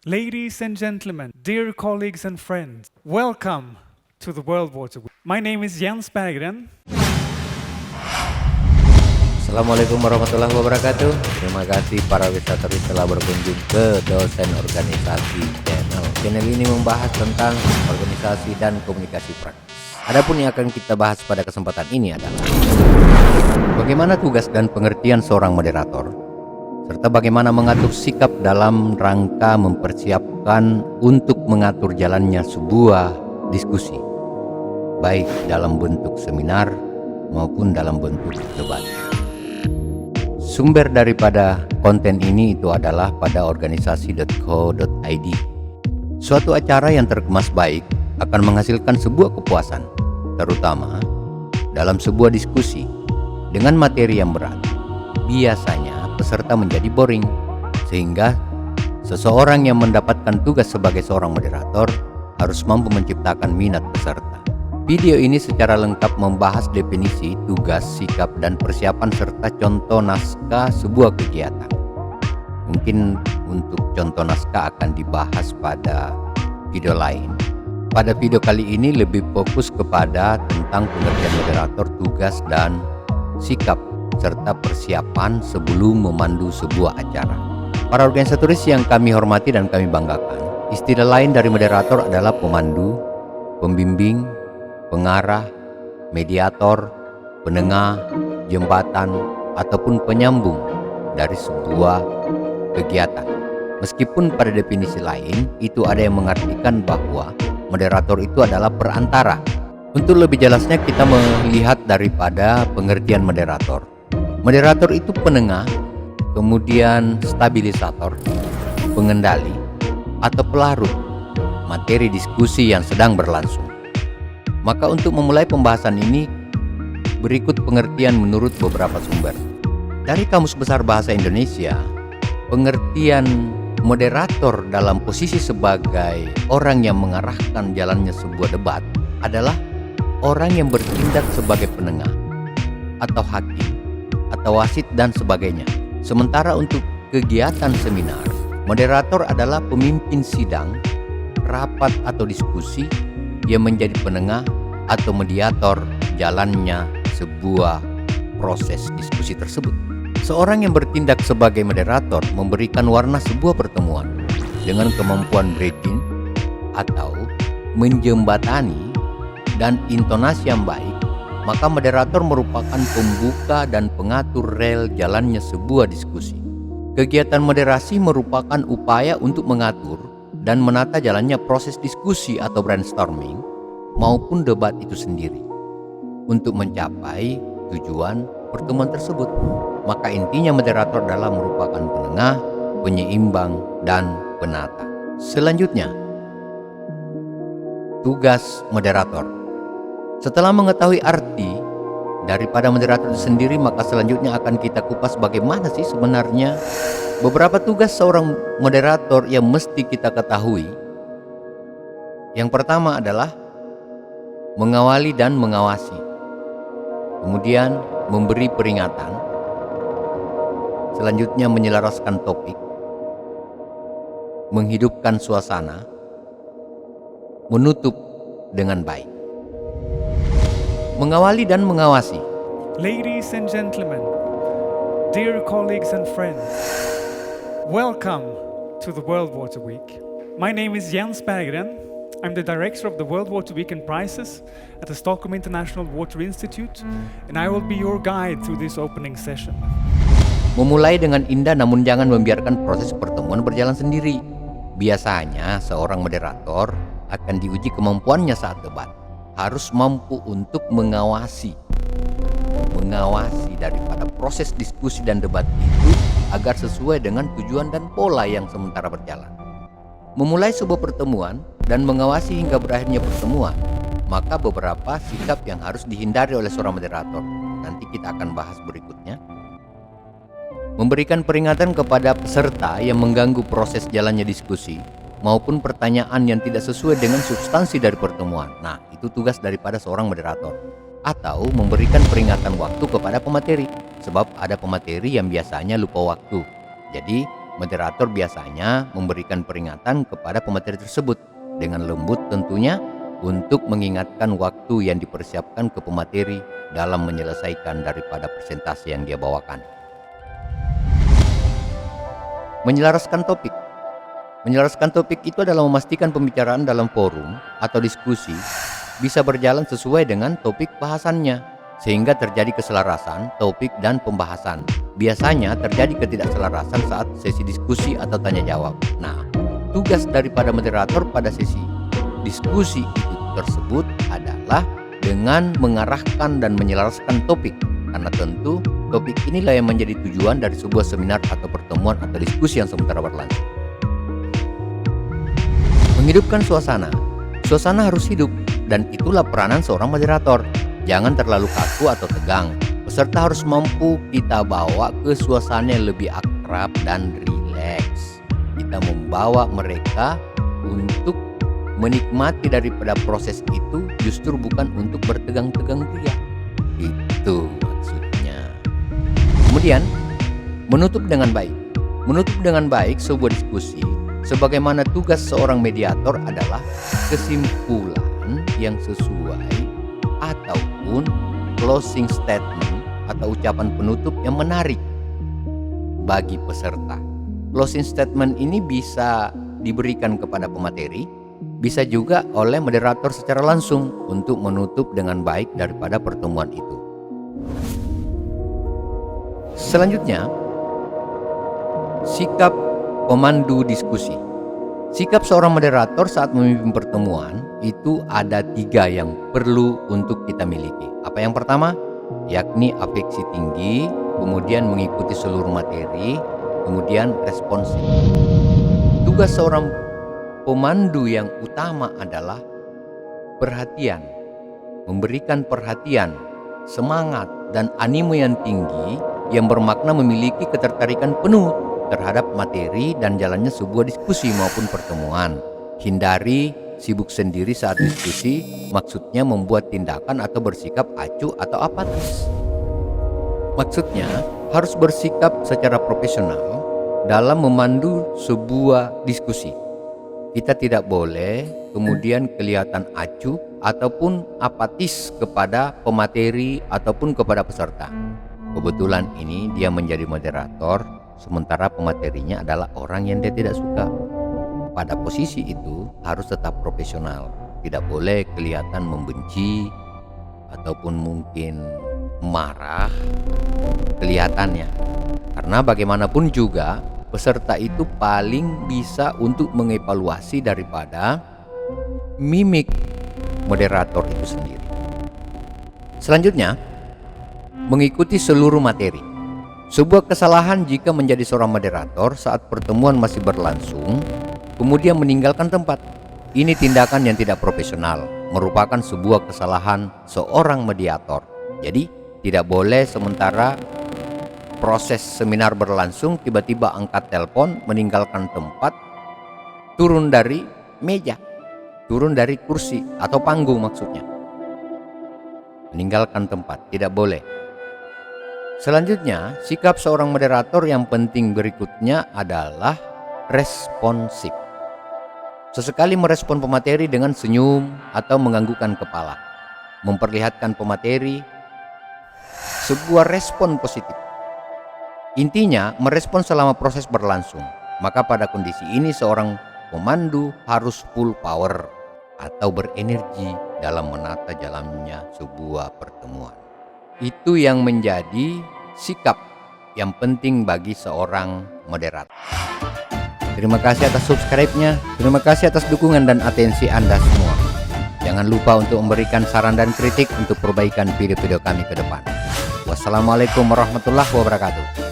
Ladies and gentlemen, dear colleagues and friends, welcome to the World Water Week. My name is Jens Berggren. Assalamualaikum warahmatullahi wabarakatuh. Terima kasih para wisatawan telah berkunjung ke Dosen Organisasi Channel. Channel ini membahas tentang organisasi dan komunikasi praktis. Adapun yang akan kita bahas pada kesempatan ini adalah bagaimana tugas dan pengertian seorang moderator, serta bagaimana mengatur sikap dalam rangka mempersiapkan untuk mengatur jalannya sebuah diskusi, baik dalam bentuk seminar maupun dalam bentuk debat. Sumber daripada konten ini itu adalah pada organisasi.co.id. Suatu acara yang terkemas baik akan menghasilkan sebuah kepuasan, terutama dalam sebuah diskusi dengan materi yang berat. Biasanya peserta menjadi boring, sehingga seseorang yang mendapatkan tugas sebagai seorang moderator harus mampu menciptakan minat peserta. Video ini secara lengkap membahas definisi, tugas, sikap, dan persiapan serta contoh naskah sebuah kegiatan. Mungkin untuk contoh naskah akan dibahas pada video lain. Pada video kali ini lebih fokus kepada tentang pengertian moderator, tugas, dan sikap serta persiapan sebelum memandu sebuah acara. Para organisatoris yang kami hormati dan kami banggakan, istilah lain dari moderator adalah pemandu, pembimbing, pengarah, mediator, penengah, jembatan, ataupun penyambung dari sebuah kegiatan. Meskipun pada definisi lain itu ada yang mengartikan bahwa moderator itu adalah perantara. Untuk lebih jelasnya kita melihat daripada pengertian moderator. Moderator itu penengah, kemudian stabilisator, pengendali, atau pelarut materi diskusi yang sedang berlangsung. Maka untuk memulai pembahasan ini, berikut pengertian menurut beberapa sumber. Dari Kamus Besar Bahasa Indonesia, pengertian moderator dalam posisi sebagai orang yang mengarahkan jalannya sebuah debat adalah orang yang bertindak sebagai penengah atau hakim atau wasit dan sebagainya. Sementara untuk kegiatan seminar, moderator adalah pemimpin sidang, rapat atau diskusi yang menjadi penengah atau mediator jalannya sebuah proses diskusi tersebut. Seorang yang bertindak sebagai moderator memberikan warna sebuah pertemuan dengan kemampuan bridging atau menjembatani dan intonasi yang baik. Maka moderator merupakan pembuka dan pengatur rel jalannya sebuah diskusi. Kegiatan moderasi merupakan upaya untuk mengatur dan menata jalannya proses diskusi atau brainstorming maupun debat itu sendiri untuk mencapai tujuan pertemuan tersebut. Maka intinya moderator adalah merupakan penengah, penyeimbang, dan penata. Selanjutnya, tugas moderator. Setelah mengetahui arti daripada moderator itu sendiri, maka selanjutnya akan kita kupas bagaimana sih sebenarnya beberapa tugas seorang moderator yang mesti kita ketahui. Yang pertama adalah mengawali dan mengawasi, kemudian memberi peringatan, selanjutnya menyelaraskan topik, menghidupkan suasana, menutup dengan baik. Mengawali dan mengawasi. Ladies and gentlemen, dear colleagues and friends, welcome to the World Water Week. My name is Jens Berggren. I'm the director of the World Water Week and Prizes at the Stockholm International Water Institute, and I will be your guide through this opening session. Memulai dengan indah, namun jangan membiarkan proses pertemuan berjalan sendiri. Biasanya seorang moderator akan diuji kemampuannya saat debat. Harus mampu untuk mengawasi daripada proses diskusi dan debat itu agar sesuai dengan tujuan dan pola yang sementara berjalan. Memulai sebuah pertemuan dan mengawasi hingga berakhirnya pertemuan, maka beberapa sikap yang harus dihindari oleh seorang moderator. Nanti kita akan bahas berikutnya. Memberikan peringatan kepada peserta yang mengganggu proses jalannya diskusi maupun pertanyaan yang tidak sesuai dengan substansi dari pertemuan. Nah, itu tugas daripada seorang moderator. Atau memberikan peringatan waktu kepada pemateri, sebab ada pemateri yang biasanya lupa waktu. Jadi moderator biasanya memberikan peringatan kepada pemateri tersebut dengan lembut tentunya untuk mengingatkan waktu yang dipersiapkan ke pemateri dalam menyelesaikan daripada presentasi yang dia bawakan. Menyelaraskan topik. Menyelaraskan topik itu adalah memastikan pembicaraan dalam forum atau diskusi bisa berjalan sesuai dengan topik bahasannya, sehingga terjadi keselarasan topik dan pembahasan. Biasanya terjadi ketidakselarasan saat sesi diskusi atau tanya jawab. Nah, tugas daripada moderator pada sesi diskusi itu tersebut adalah dengan mengarahkan dan menyelaraskan topik. Karena tentu topik inilah yang menjadi tujuan dari sebuah seminar atau pertemuan atau diskusi yang sementara berlangsung. Menghidupkan suasana. Suasana harus hidup dan itulah peranan seorang moderator. Jangan terlalu kaku atau tegang. Peserta harus mampu kita bawa ke suasana yang lebih akrab dan rileks. Kita membawa mereka untuk menikmati daripada proses itu, justru bukan untuk bertegang-tegang ria. Itu maksudnya. Kemudian, menutup dengan baik. Menutup dengan baik sebuah diskusi, sebagaimana tugas seorang mediator adalah kesimpulan yang sesuai ataupun closing statement atau ucapan penutup yang menarik bagi peserta. Closing statement ini bisa diberikan kepada pemateri, bisa juga oleh moderator secara langsung untuk menutup dengan baik daripada pertemuan itu. Selanjutnya, sikap pemandu diskusi. Sikap seorang moderator saat memimpin pertemuan itu ada 3 yang perlu untuk kita miliki. Apa yang pertama? Yakni afeksi tinggi, kemudian mengikuti seluruh materi, kemudian responsif. Tugas seorang pemandu yang utama adalah perhatian, memberikan perhatian, semangat, dan animo yang tinggi yang bermakna memiliki ketertarikan penuh terhadap materi dan jalannya sebuah diskusi maupun pertemuan. Hindari sibuk sendiri saat diskusi, maksudnya membuat tindakan atau bersikap acuh atau apatis. Maksudnya harus bersikap secara profesional dalam memandu sebuah diskusi. Kita tidak boleh kemudian kelihatan acuh ataupun apatis kepada pemateri ataupun kepada peserta. Kebetulan ini dia menjadi moderator, sementara pematerinya adalah orang yang dia tidak suka. Pada posisi itu harus tetap profesional, tidak boleh kelihatan membenci ataupun mungkin marah kelihatannya. Karena bagaimanapun juga peserta itu paling bisa untuk mengevaluasi daripada mimik moderator itu sendiri. Selanjutnya, mengikuti seluruh materi. Sebuah kesalahan jika menjadi seorang moderator saat pertemuan masih berlangsung kemudian meninggalkan tempat. Ini tindakan yang tidak profesional, merupakan sebuah kesalahan seorang mediator. Jadi tidak boleh sementara proses seminar berlangsung tiba-tiba angkat telepon, meninggalkan tempat, turun dari meja, turun dari kursi atau panggung maksudnya. Meninggalkan tempat, tidak boleh. Selanjutnya, sikap seorang moderator yang penting berikutnya adalah responsif. Sesekali merespon pemateri dengan senyum atau menganggukkan kepala, memperlihatkan pemateri sebuah respon positif. Intinya, merespon selama proses berlangsung. Maka pada kondisi ini seorang pemandu harus full power atau berenergi dalam menata jalannya sebuah pertemuan. Itu yang menjadi sikap yang penting bagi seorang moderator. Terima kasih atas subscribe-nya, terima kasih atas dukungan dan atensi Anda semua. Jangan lupa untuk memberikan saran dan kritik untuk perbaikan video-video kami ke depan. Wassalamualaikum warahmatullahi wabarakatuh.